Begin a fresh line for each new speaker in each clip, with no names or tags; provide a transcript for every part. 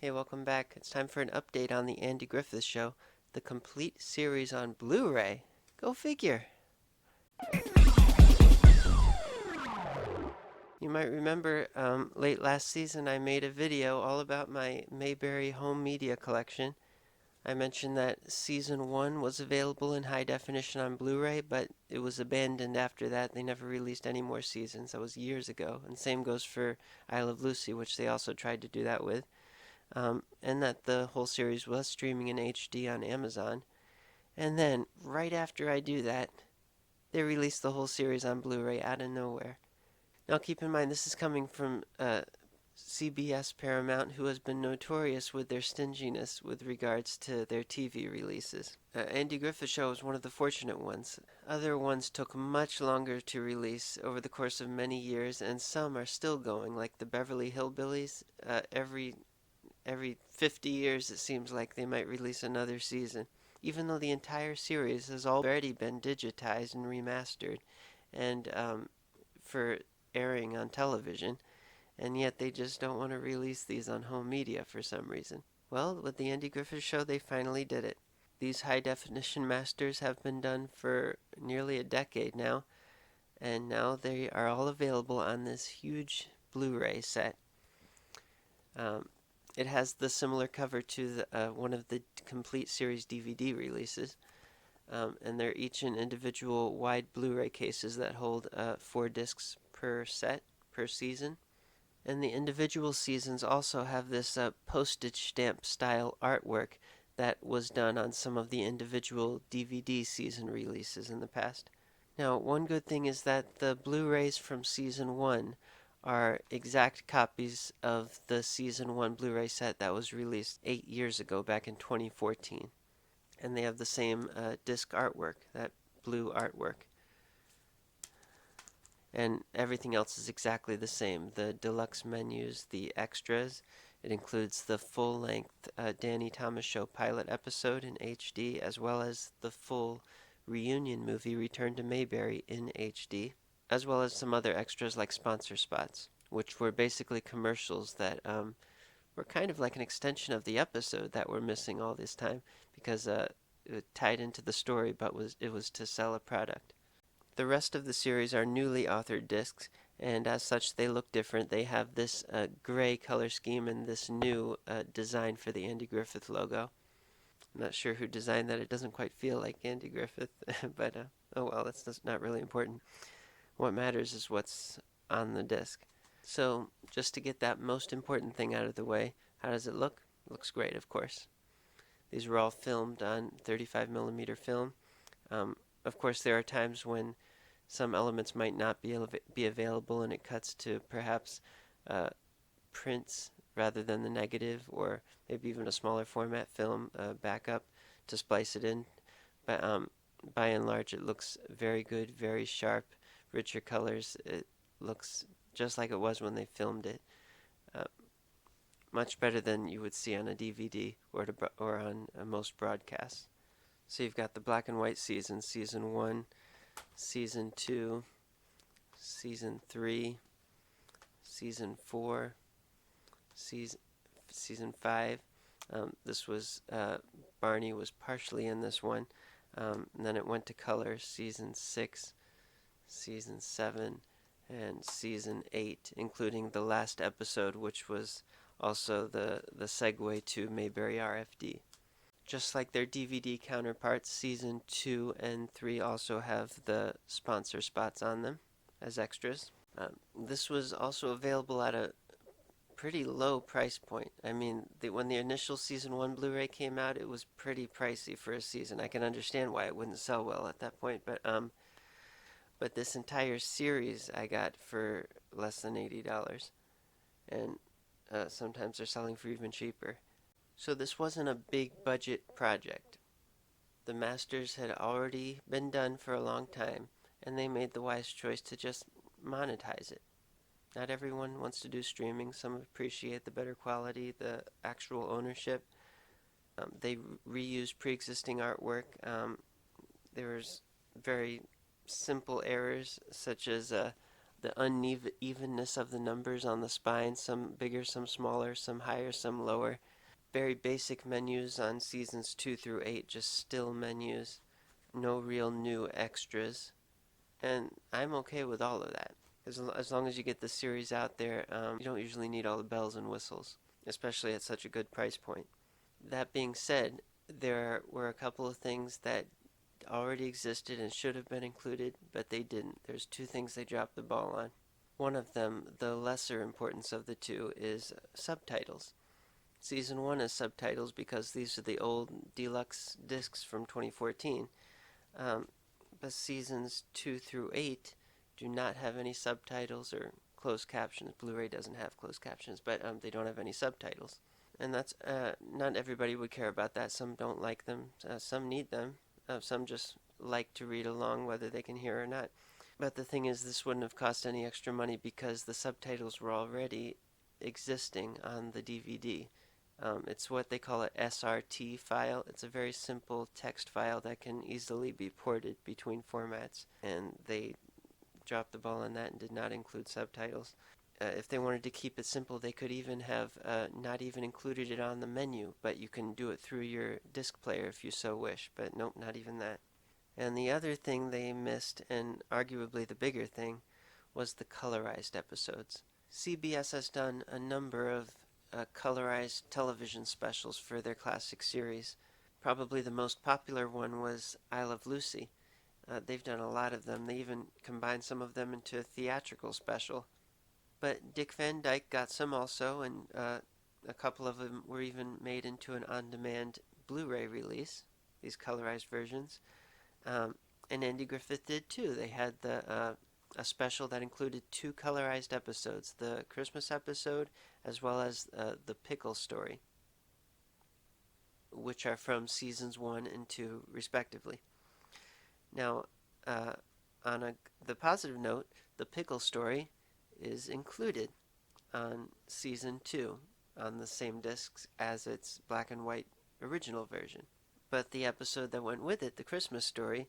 Hey, welcome back. It's time for an update on the Andy Griffith Show, the complete series on Blu-ray. Go figure. You might remember late last season I made a video all about my Mayberry home media collection. I mentioned that season 1 was available in high definition on Blu-ray, but it was abandoned after that. They never released any more seasons. That was years ago. And same goes for I Love Lucy, which they also tried to do that with. And that the whole series was streaming in HD on Amazon. And then, right after I do that, they release the whole series on Blu-ray out of nowhere. Now keep in mind, this is coming from CBS Paramount, who has been notorious with their stinginess with regards to their TV releases. Andy Griffith Show was one of the fortunate ones. Other ones took much longer to release over the course of many years, and some are still going, like the Beverly Hillbillies. Every 50 years, it seems like they might release another season, even though the entire series has already been digitized and remastered and for airing on television, and yet they just don't want to release these on home media for some reason. Well, with the Andy Griffith Show, they finally did it. These high definition masters have been done for nearly a decade now, and now they are all available on this huge Blu-ray set. It has the similar cover to one of the complete series DVD releases, and they're each in individual wide Blu-ray cases that hold 4 discs per set, per season. And the individual seasons also have this postage stamp style artwork that was done on some of the individual DVD season releases in the past. Now, one good thing is that the Blu-rays from season 1 are exact copies of the season 1 Blu-ray set that was released 8 years ago, back in 2014. And they have the same disc artwork, that blue artwork. And everything else is exactly the same. The deluxe menus, the extras. It includes the full-length Danny Thomas Show pilot episode in HD, as well as the full reunion movie Return to Mayberry in HD, as well as some other extras like sponsor spots, which were basically commercials that were kind of like an extension of the episode that we're missing all this time, because it tied into the story, but it was to sell a product. The rest of the series are newly authored discs, and as such they look different. They have this gray color scheme and this new design for the Andy Griffith logo. I'm not sure who designed that. It doesn't quite feel like Andy Griffith, but oh well, that's not really important. What matters is what's on the disc. So, just to get that most important thing out of the way, how does it look? It looks great, of course. These were all filmed on 35mm film. Of course, there are times when some elements might not be available, and it cuts to perhaps prints rather than the negative, or maybe even a smaller format film backup to splice it in. But by and large, it looks very good, very sharp, richer colors. It looks just like it was when they filmed it. Much better than you would see on a DVD or on most broadcasts. So you've got the black and white seasons, season 1, season 2, season 3, season 4, season 5. This was Barney was partially in this one. And then it went to color, season 6, season 7, and season 8, including the last episode, which was also the segue to Mayberry RFD. Just like their DVD counterparts, season 2 and 3 also have the sponsor spots on them as extras. This was also available at a pretty low price point. I mean, when the initial season 1 Blu-ray came out, it was pretty pricey for a season. I can understand why it wouldn't sell well at that point, but this entire series I got for less than $80, and sometimes they're selling for even cheaper. So this wasn't a big budget project. The masters had already been done for a long time, and they made the wise choice to just monetize it. Not everyone wants to do streaming. Some appreciate the better quality, the actual ownership. They reused pre-existing artwork. There was very simple errors, such as a the unevenness of the numbers on the spine, some bigger, some smaller, some higher, some lower. Very basic menus on seasons 2 through 8, just still menus, no real new extras. And I'm okay with all of that. As long as you get the series out there, you don't usually need all the bells and whistles, especially at such a good price point. That being said, there were a couple of things that already existed and should have been included, but they didn't. There's two things they dropped the ball on. One of them, the lesser importance of the two, is subtitles. Season 1 has subtitles because these are the old deluxe discs from 2014. But seasons 2 through 8 do not have any subtitles or closed captions. Blu-ray doesn't have closed captions, but they don't have any subtitles. And that's not everybody would care about that. Some don't like them. Some need them. Some just like to read along whether they can hear or not. But the thing is, this wouldn't have cost any extra money because the subtitles were already existing on the DVD. It's what they call a SRT file. It's a very simple text file that can easily be ported between formats, and they dropped the ball on that and did not include subtitles. If they wanted to keep it simple, they could even have not even included it on the menu, but you can do it through your disc player if you so wish. But nope, not even that. And the other thing they missed, and arguably the bigger thing, was the colorized episodes. CBS has done a number of colorized television specials for their classic series. Probably the most popular one was I Love Lucy. They've done a lot of them. They even combined some of them into a theatrical special. But Dick Van Dyke got some also, and a couple of them were even made into an on-demand Blu-ray release, these colorized versions. And Andy Griffith did too. They had a special that included 2 colorized episodes, the Christmas episode as well as the Pickle story, which are from seasons 1 and 2 respectively. Now, on the positive note, the Pickle story is included on season 2 on the same discs as its black and white original version. But the episode that went with it, the Christmas story,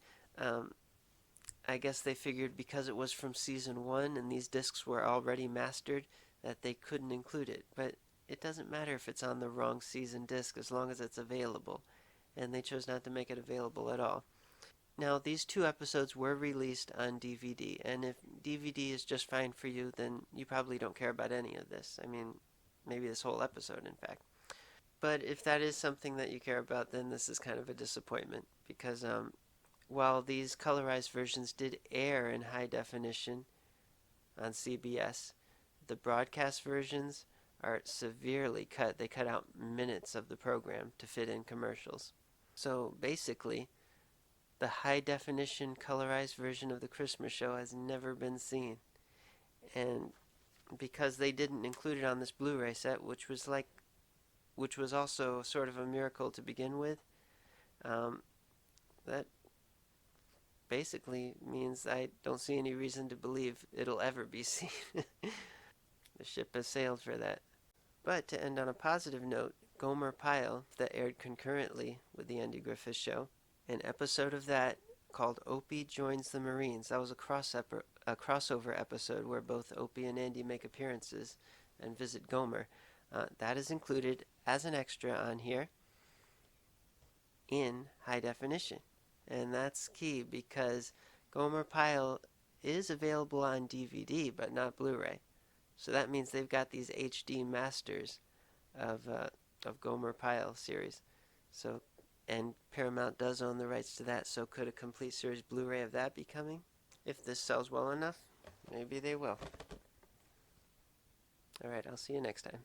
I guess they figured because it was from season 1 and these discs were already mastered that they couldn't include it. But it doesn't matter if it's on the wrong season disc as long as it's available. And they chose not to make it available at all. Now, these 2 episodes were released on DVD, and if DVD is just fine for you, then you probably don't care about any of this. I mean, maybe this whole episode, in fact. But if that is something that you care about, then this is kind of a disappointment, because while these colorized versions did air in high definition on CBS, the broadcast versions are severely cut. They cut out minutes of the program to fit in commercials. So basically, the high-definition colorized version of the Christmas show has never been seen. And because they didn't include it on this Blu-ray set, which was also sort of a miracle to begin with, that basically means I don't see any reason to believe it'll ever be seen. The ship has sailed for that. But to end on a positive note, Gomer Pyle, that aired concurrently with the Andy Griffith Show, an episode of that called Opie Joins the Marines. That was a crossover episode where both Opie and Andy make appearances and visit Gomer. That is included as an extra on here in high definition. And that's key because Gomer Pyle is available on DVD but not Blu-ray. So that means they've got these HD masters of Gomer Pyle series. And Paramount does own the rights to that, so could a complete series Blu-ray of that be coming? If this sells well enough, maybe they will. Alright, I'll see you next time.